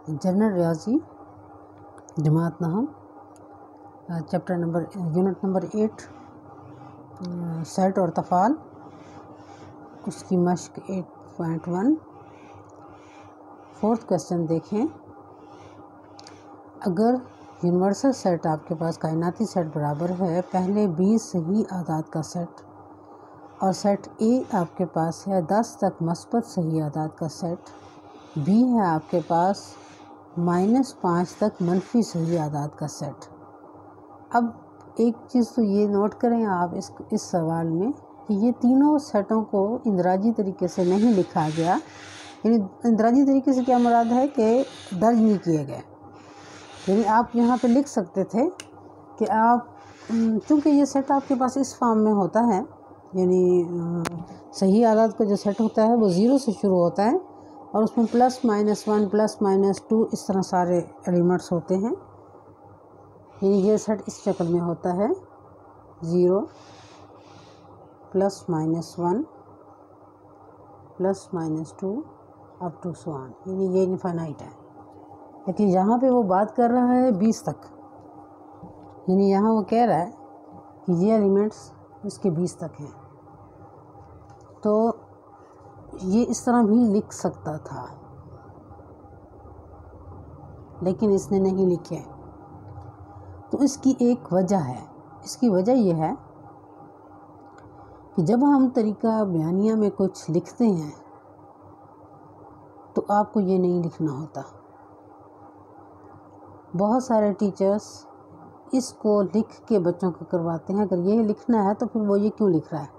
General रियाजी जमात नहम chapter number unit number 8 set और तफ़ाल, उसकी मश्क 8.1। फोर्थ क्वेश्चन देखें। अगर यूनिवर्सल सेट आपके पास कायनाती सेट बराबर है पहले 20 सही आदाद का सेट और सेट ए आपके पास है 10 तक मस्बत सही आदाद का सेट, बी है आपके पास -5 तक मनफी सही आदाद का सेट। अब एक चीज़ तो ये नोट करें आप इस सवाल में कि ये तीनों सेटों को इंदराजी तरीके से नहीं लिखा गया। यानी इंदराजी तरीके से क्या मुराद है कि दर्ज नहीं किए गए। यानी आप यहाँ पे लिख सकते थे कि आप चूँकि ये सेट आपके पास इस फॉर्म में होता है, यानी सही आदाद का जो सेट होता है वो 0 से शुरू होता है और उसमें +-1 +-2 इस तरह सारे एलिमेंट्स होते हैं। यानी ये सेट इस शक्ल में होता है 0 +-1 +-2 अप टू सो ऑन, यानी ये इनफाइनाइट है। लेकिन यहाँ पे वो बात कर रहा है 20 तक, यानी यहाँ वो कह रहा है कि ये एलिमेंट्स इसके 20 तक हैं। तो ये इस तरह भी लिख सकता था लेकिन इसने नहीं लिखे। तो इसकी एक वजह है। इसकी वजह यह है कि जब हम तरीका बयानिया में कुछ लिखते हैं तो आपको ये नहीं लिखना होता। बहुत सारे टीचर्स इसको लिख के बच्चों को करवाते हैं। अगर ये लिखना है तो फिर वो ये क्यों लिख रहा है?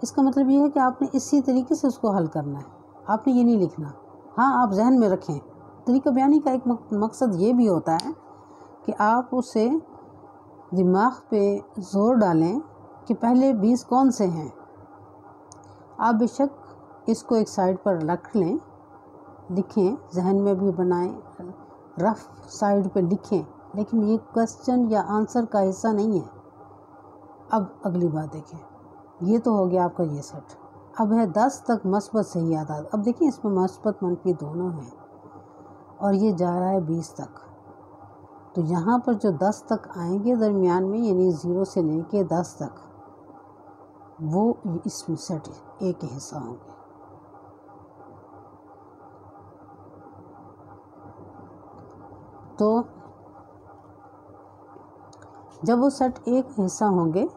इसका मतलब ये है कि आपने इसी तरीके से उसको हल करना है, आपने ये नहीं लिखना। हाँ, आप जहन में रखें, तरीका बयानी का एक मकसद ये भी होता है कि आप उसे दिमाग पे ज़ोर डालें कि पहले 20 कौन से हैं। आप बेशक इसको एक साइड पर रख लें, लिखें, जहन में भी बनाएं, रफ साइड पे लिखें, लेकिन ये क्वेश्चन या आंसर का हिस्सा नहीं है। अब अगली बात देखें। ये तो हो गया आपका ये सेट। अब है 10 तक मस्बत सही आदाद। अब देखिए इसमें मस्बत मनफी दोनों हैं और ये जा रहा है 20 तक। तो यहाँ पर जो 10 तक आएंगे दरमियान में, यानी 0 से लेके 10 तक, वो इस सेट ए के हिस्सा होंगे। तो जब वो सेट ए का हिस्सा होंगे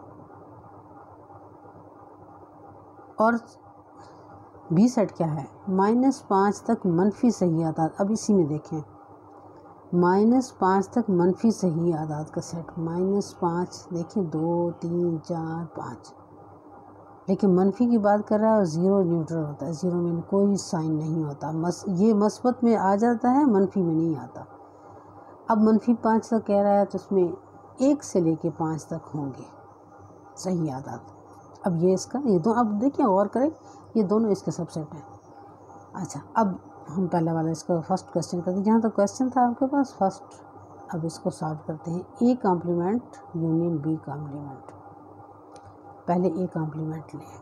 और बी सेट क्या है -5 तक मनफी सही आदाद। अब इसी में देखें -5 तक मनफी सही आदाद का सेट, -5 देखें 2 3 4 5, लेकिन मनफी की बात कर रहा है और 0 न्यूट्रल होता है, 0 में कोई साइन नहीं होता। ये मस्बत में आ जाता है, मनफी में नहीं आता। अब मनफी 5 तक कह रहा है तो उसमें 1 से लेके 5 तक होंगे सही आदाद। अब ये इसका ये दो, अब देखिए और करें, ये दोनों इसके सबसेट हैं। अच्छा, अब हम पहला वाला इसका फर्स्ट क्वेश्चन करते हैं, जहाँ तक क्वेश्चन था आपके पास फर्स्ट। अब इसको सॉल्व करते हैं। A complement union B complement. पहले ए कॉम्प्लीमेंट लें।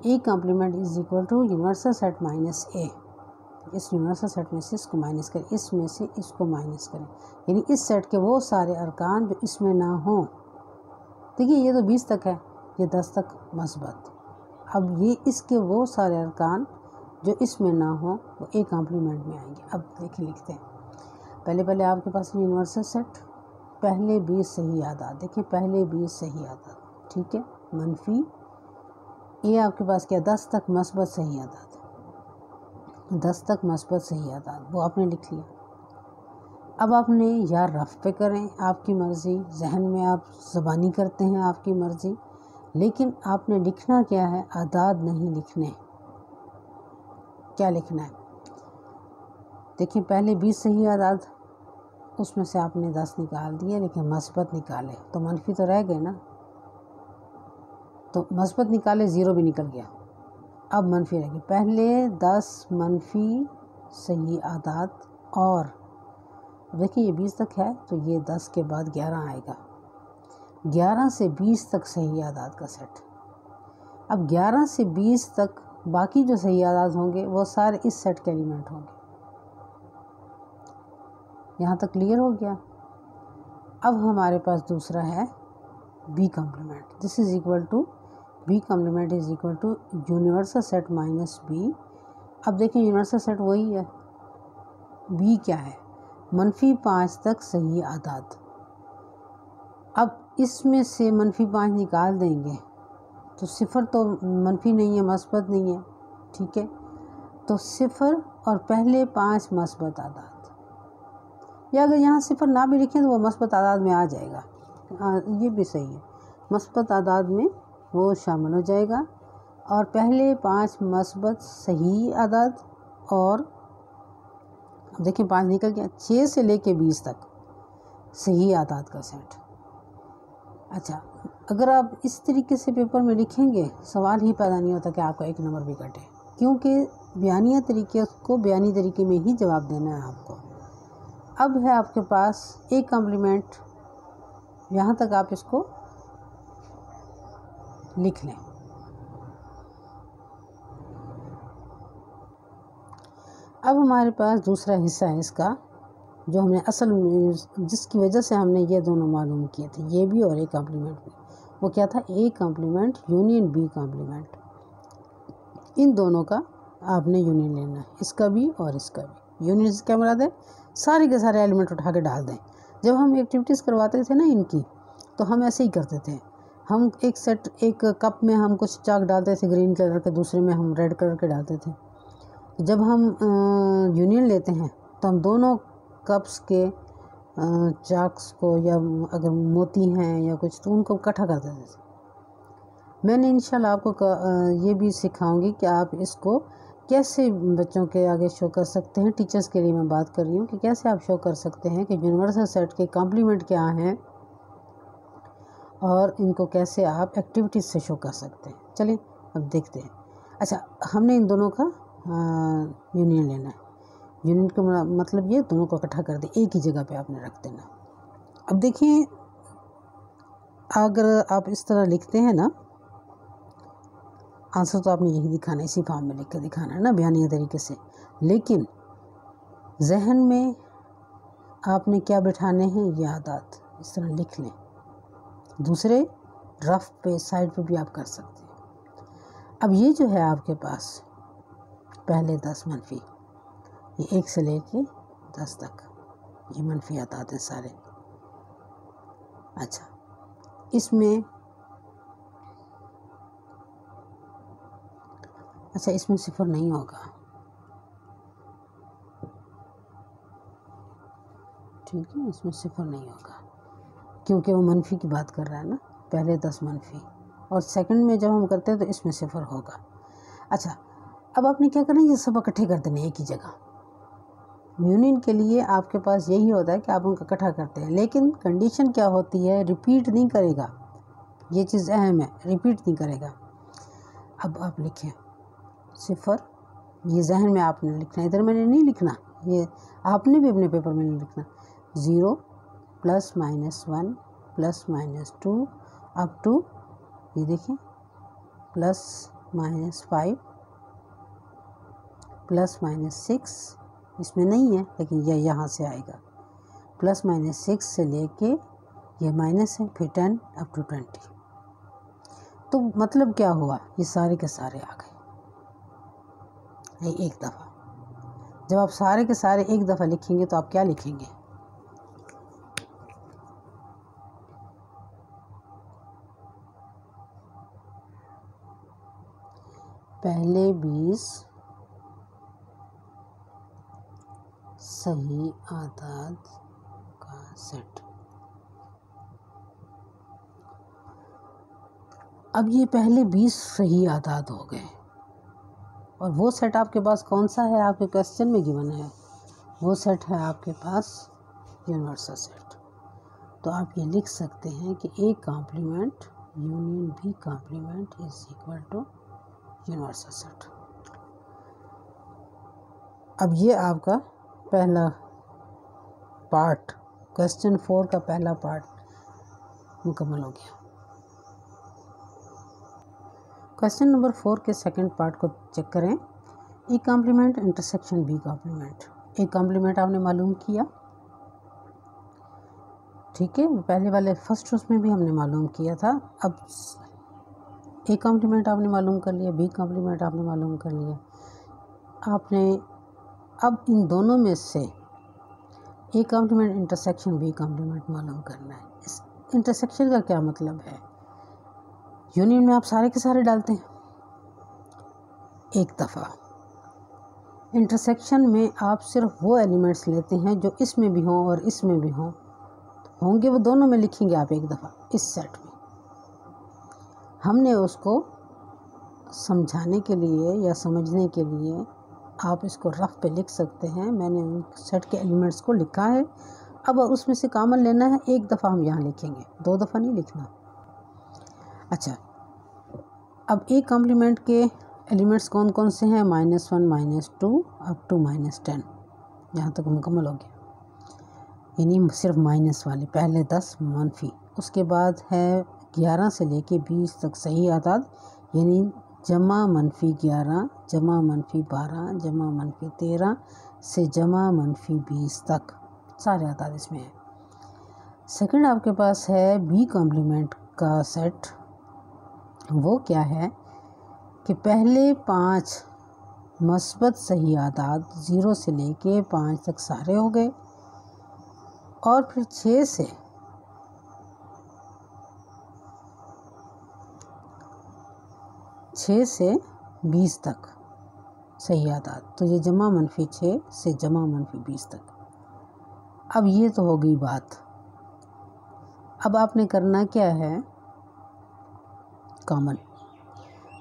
A complement is equal to universal set minus A. इस यूनिवर्सल सेट में से इसको माइनस करें, इसमें से इसको माइनस करें, यानी इस सेट के वो सारे अरकान जो इसमें ना हों। देखिए ये तो 20 तक है, ये 10 तक मस्बत। अब ये इसके वो सारे अरकान जो इसमें ना हो वो ए कॉम्प्लीमेंट में आएंगे। अब देखिए लिखते हैं। पहले आपके पास यूनिवर्सल सेट, पहले 20 सही आदाद। देखिए पहले 20 सही आदाद, ठीक है, मनफी ए आपके पास क्या 10 तक मस्बत सही आदाद, 10 तक मस्बत सही आदाद, वो आपने लिख लिया। अब आपने या रफ पे करें, आपकी मर्ज़ी, जहन में आप ज़बानी करते हैं, आपकी मर्ज़ी, लेकिन आपने लिखना क्या है, आदाद नहीं लिखने। क्या लिखना है? देखिए पहले 20 सही आदाद, उसमें से आपने 10 निकाल दिए, लेकिन मस्बत निकाले तो मनफी तो रह गए ना। तो मस्बत निकाले, 0 भी निकल गया, अब मनफी रह गई। पहले 10 मनफी सही आदाद और देखिए ये 20 तक है तो ये 10 के बाद 11 आएगा, 11 से 20 तक सही आदाद का सेट। अब 11 से 20 तक बाकी जो सही आदाद होंगे वो सारे इस सेट के एलिमेंट होंगे। यहाँ तक क्लियर हो गया। अब हमारे पास दूसरा है B complement. This is equal to B complement is equal to universal set minus B. अब देखिए यूनिवर्सल सेट वही है, बी क्या है, -5 तक सही आदाद। अब इसमें से -5 निकाल देंगे तो सिफर तो मनफी नहीं है, मस्बत नहीं है, ठीक है। तो सिफर और पहले 5 मस्बत आदाद, या अगर यहाँ सिफर ना भी लिखें तो वो मस्बत आदाद में आ जाएगा। ये भी सही है, मस्बत आदाद में वो शामिल हो जाएगा। और पहले 5 मस्बत सही आदाद, और देखिए 5 निकल गया, 6 से लेके 20 तक सही आदाद का सेट। अच्छा, अगर आप इस तरीके से पेपर में लिखेंगे सवाल ही पैदा नहीं होता कि आपका एक नंबर भी कटे, क्योंकि बयानिया तरीके को बयानी तरीके में ही जवाब देना है आपको। अब है आपके पास एक कॉम्प्लीमेंट, यहाँ तक आप इसको लिख लें। अब हमारे पास दूसरा हिस्सा है इसका, जो हमने असल में जिसकी वजह से हमने ये दोनों मालूम किए थे, ये भी और ए कॉम्प्लीमेंट भी। वो क्या था, A complement union B complement. इन दोनों का आपने यूनियन लेना है, इसका भी और इसका भी। यूनियन से क्या मुराद है, सारे के सारे एलिमेंट उठा के डाल दें। जब हम एक्टिविटीज़ करवाते थे ना इनकी, तो हम ऐसे ही करते थे। हम एक कप में हम कुछ चाक डालते थे ग्रीन कलर के, दूसरे में हम रेड कलर के डालते थे। जब हम यूनियन लेते हैं तो हम दोनों कप्स के चाक्स को, या अगर मोती हैं या कुछ, तो उनको इकट्ठा कर देते थे। मैंने इंशाल्लाह आपको ये भी सिखाऊंगी कि आप इसको कैसे बच्चों के आगे शो कर सकते हैं। टीचर्स के लिए मैं बात कर रही हूँ कि कैसे आप शो कर सकते हैं कि यूनिवर्सल सेट के कॉम्प्लीमेंट क्या हैं और इनको कैसे आप एक्टिविटीज़ से शो कर सकते हैं। चलिए अब देखते हैं। अच्छा, हमने इन दोनों का यूनियन लेना है। यूनियन का मतलब ये दोनों को इकट्ठा कर दे, एक ही जगह पे आपने रख देना। अब देखिए, अगर आप इस तरह लिखते हैं ना, आंसर तो आपने यही दिखाना है, इसी फॉर्म में लिख के दिखाना है ना, बयानी तरीके से। लेकिन जहन में आपने क्या बिठाने हैं, ये आदात इस तरह लिख लें। दूसरे रफ पे साइड पे भी आप कर सकते हैं। अब ये जो है आपके पास पहले 10 मनफी, ये 1 से लेके 10 तक ये मनफी आदात हैं सारे। अच्छा, इसमें सिफर नहीं होगा, ठीक है, इसमें सिफर नहीं होगा क्योंकि वो मनफी की बात कर रहा है ना, पहले 10 मनफी, और सेकंड में जब हम करते हैं तो इसमें सिफर होगा। अच्छा, अब आपने क्या करना है, ये सब इकट्ठे कर देने एक ही जगह। यूनियन के लिए आपके पास यही होता है कि आप उनको इकट्ठा करते हैं, लेकिन कंडीशन क्या होती है, रिपीट नहीं करेगा। ये चीज़ अहम है, रिपीट नहीं करेगा। अब आप लिखें सिफर, ये जहन में आपने लिखना, इधर मैंने नहीं लिखना, ये आपने भी अपने पेपर में नहीं लिखना। 0 +- 1 +- 2 अप टू, ये देखिए, +- 5 +- 6, इसमें नहीं है लेकिन यह यहाँ से आएगा। +- 6 से लेके ये माइनस है, फिर 10 अप टू 20। तो मतलब क्या हुआ, ये सारे के सारे आ गए एक दफ़ा। जब आप सारे के सारे एक दफ़ा लिखेंगे तो आप क्या लिखेंगे, पहले 20 सही आदाद का सेट। अब ये पहले 20 सही आदाद हो गए, और वो सेट आपके पास कौन सा है, आपके क्वेश्चन में गिवन है, वो सेट है आपके पास यूनिवर्सल सेट। तो आप ये लिख सकते हैं कि A complement union B complement is equal to universal set. अब ये आपका पहला पार्ट, क्वेश्चन 4 का पहला पार्ट मुकम्मल हो गया। क्वेश्चन नंबर 4 के सेकंड पार्ट को चेक करें। A complement intersection B complement. A complement आपने मालूम किया, ठीक है, पहले वाले फर्स्ट उसमें भी हमने मालूम किया था। अब ए कॉम्प्लीमेंट आपने मालूम कर लिया, बी कॉम्प्लीमेंट आपने मालूम कर लिया। आपने अब इन दोनों में से A complement intersection B complement मालूम करना है। इस इंटरसेक्शन का क्या मतलब है? यूनियन में आप सारे के सारे डालते हैं एक दफ़ा, इंटरसेक्शन में आप सिर्फ वो एलिमेंट्स लेते हैं जो इसमें भी हों और इसमें भी होंगे वो दोनों में लिखेंगे आप एक दफ़ा इस सेट में। हमने उसको समझाने के लिए या समझने के लिए आप इसको रफ पे लिख सकते हैं। मैंने उन सेट के एलिमेंट्स को लिखा है। अब उसमें से कॉमन लेना है, एक दफ़ा हम यहाँ लिखेंगे, 2 दफ़ा नहीं लिखना। अच्छा, अब ए कॉम्प्लीमेंट के एलिमेंट्स कौन कौन से हैं? -1 -2 अप टू -10, यहाँ तक मुकम्मल हो गया। यानी सिर्फ माइनस वाले पहले 10 मनफी, उसके बाद है 11 से लेके 20 तक सही आदाद, यानी जमा -11 जमा -12 जमा -13 से जमा -20 तक सारे आदाद इसमें है। सेकंड आपके पास है बी कॉम्प्लीमेंट का सेट। वो क्या है कि पहले 5 मस्बत सही आदाद 0 से लेके 5 तक सारे हो गए, और फिर 6 से 20 तक सही आदाद, तो ये जमा -6 से जमा -20 तक। अब ये तो हो गई बात। अब आपने करना क्या है? कॉमन।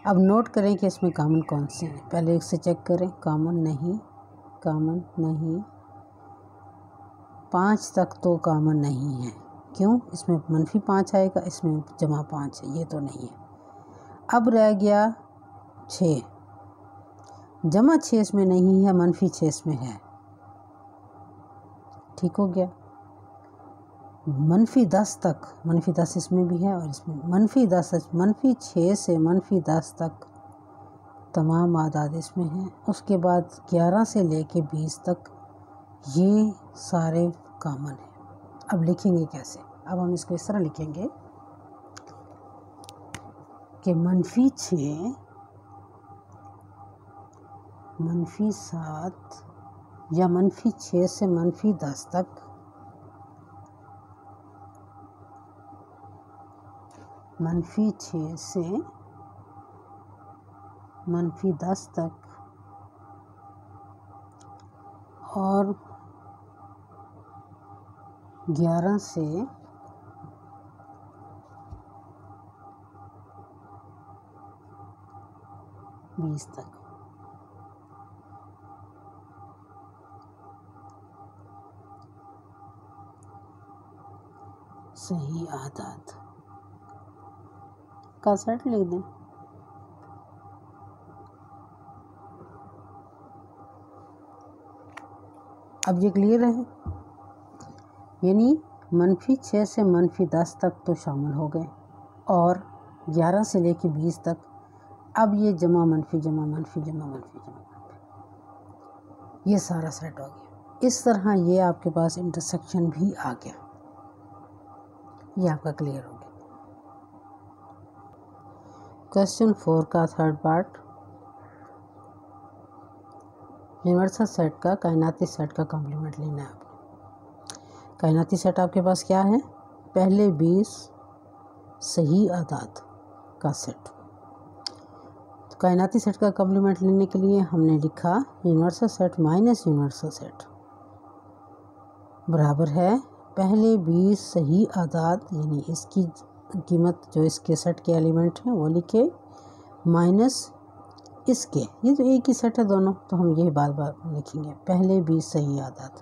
अब नोट करें कि इसमें कॉमन कौन से हैं। पहले एक से चेक करें, कॉमन नहीं, कॉमन नहीं। 5 तक तो कॉमन नहीं है, क्यों? इसमें -5 आएगा, इसमें जमा 5 है, ये तो नहीं है। अब रह गया 6, जमा 6 इसमें नहीं है, -6 इसमें है। ठीक हो गया। -10 तक, -10 इसमें भी है और इसमें -10, -6 से -10 तक तमाम आदाद इसमें हैं। उसके बाद 11 से लेके 20 तक ये सारे कॉमन हैं। अब लिखेंगे कैसे? अब हम इसको इस तरह लिखेंगे कि -6 -7 या -6 से -10 तक -6 से -10 तक और 11 से 20 तक। सही आदाद का सेट लिख दें। अब ये क्लियर है, यानी -6 से -10 तक तो शामिल हो गए और 11 से लेके 20 तक। अब ये जमा मनफी जमा मनफी जमा मनफी जमा मनफी, ये सारा सेट हो गया। इस तरह ये आपके पास इंटरसेक्शन भी आ गया। ये आपका क्लियर हो गया। क्वेश्चन 4 का थर्ड पार्ट, यूनिवर्सल सेट का कायनाती सेट का कॉम्प्लीमेंट लेना है आपको। कायनाती सेट आपके पास क्या है? पहले 20 सही आदाद का सेट। तो कायनाती सेट का कॉम्प्लीमेंट लेने के लिए हमने लिखा universal set minus universal set बराबर है पहले 20 सही आदाद, यानी इसकी कीमत जो इसके सेट के एलिमेंट हैं वो लिखे, माइनस इसके, ये तो एक ही सेट है दोनों, तो हम यही बार बार लिखेंगे, पहले 20 सही आदाद।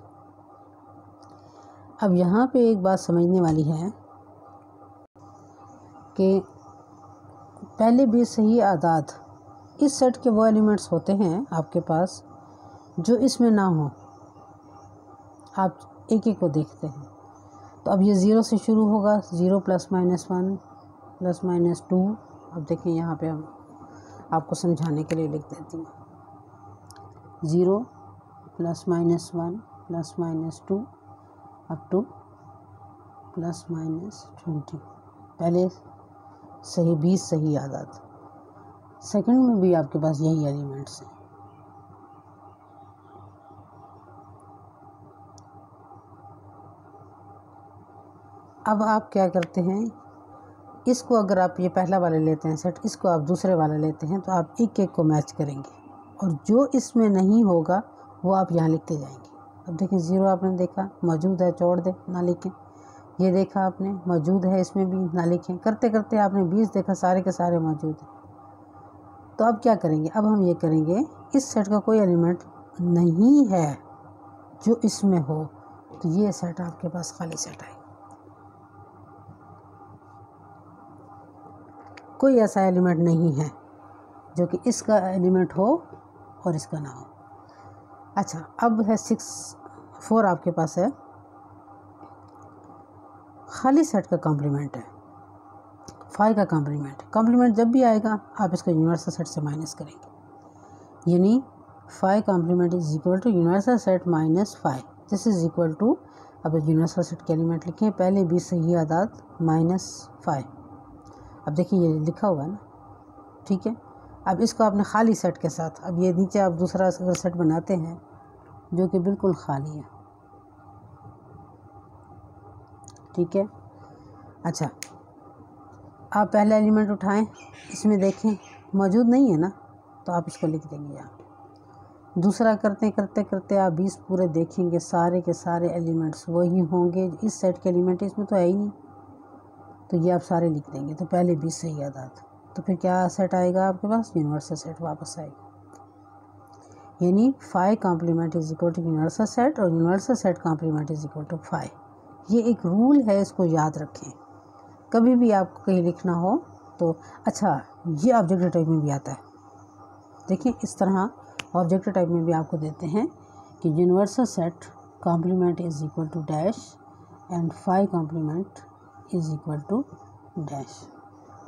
अब यहाँ पे एक बात समझने वाली है कि पहले 20 सही आदाद इस सेट के वो एलिमेंट्स होते हैं आपके पास जो इसमें ना हो। आप एक एक को देखते हैं, तो अब ये 0 से शुरू होगा, 0 +- 1 +- 2। अब देखें यहाँ पे हम आपको समझाने के लिए लिख देती हूँ, 0 +- 1 +- 2 अप टू प्लस माइनस 20। पहले सही 20 सही आदाद, सेकंड में भी आपके पास यही एलिमेंट्स हैं। अब आप क्या करते हैं, इसको अगर आप ये पहला वाला लेते हैं सेट, इसको आप दूसरे वाला लेते हैं, तो आप एक एक को मैच करेंगे और जो इसमें नहीं होगा वो आप यहाँ लिखते जाएंगे। अब देखें 0 आपने देखा मौजूद है, छोड़ दे ना लिखें। ये देखा आपने मौजूद है, इसमें भी ना लिखें। करते करते आपने 20 देखा, सारे के सारे मौजूद हैं। तो अब क्या करेंगे, अब हम ये करेंगे, इस सेट का कोई एलिमेंट नहीं है जो इसमें हो, तो ये सेट आपके पास खाली सेट है। कोई ऐसा एलिमेंट नहीं है जो कि इसका एलिमेंट हो और इसका ना हो। अच्छा, अब है 4 आपके पास है, खाली सेट का कॉम्प्लीमेंट है, 5 का कॉम्प्लीमेंट। कॉम्प्लीमेंट जब भी आएगा आप इसको यूनिवर्सल सेट से माइनस करेंगे, यानी 5 complement is equal to universal set minus 5। This is equal to, अब यूनिवर्सल सेट के एलिमेंट लिखें, पहले 20 सही आदाद माइनस 5। अब देखिए ये लिखा हुआ है ना, ठीक है। अब इसको आपने खाली सेट के साथ, अब ये नीचे आप दूसरा अगर सेट बनाते हैं जो कि बिल्कुल खाली है, ठीक है। अच्छा, आप पहले एलिमेंट उठाएं, इसमें देखें मौजूद नहीं है ना, तो आप इसको लिख देंगे यहाँ पे। दूसरा करते करते करते आप 20 पूरे देखेंगे, सारे के सारे एलिमेंट्स वही होंगे, इस सेट के एलिमेंट इसमें तो है ही नहीं, तो ये आप सारे लिख देंगे। तो पहले 20 सही आदाद, तो फिर क्या सेट आएगा आपके पास, यूनिवर्सल सेट वापस आएगा। यानी 5 complement is equal to universal set और universal set complement is equal to 5। ये एक रूल है, इसको याद रखें कभी भी आपको कहीं लिखना हो तो। अच्छा, ये ऑब्जेक्टिव टाइप में भी आता है, देखिए इस तरह ऑब्जेक्टिव टाइप में भी आपको देते हैं कि universal set complement is equal to dash and 5 complement is equal to dash.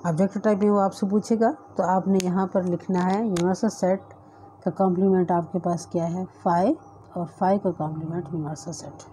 Objective type में वो आपसे पूछेगा, तो आपने यहाँ पर लिखना है यूनिवर्सल सेट का कॉम्प्लीमेंट आपके पास क्या है 5, और 5 का कॉम्प्लीमेंट यूनिवर्सल सेट।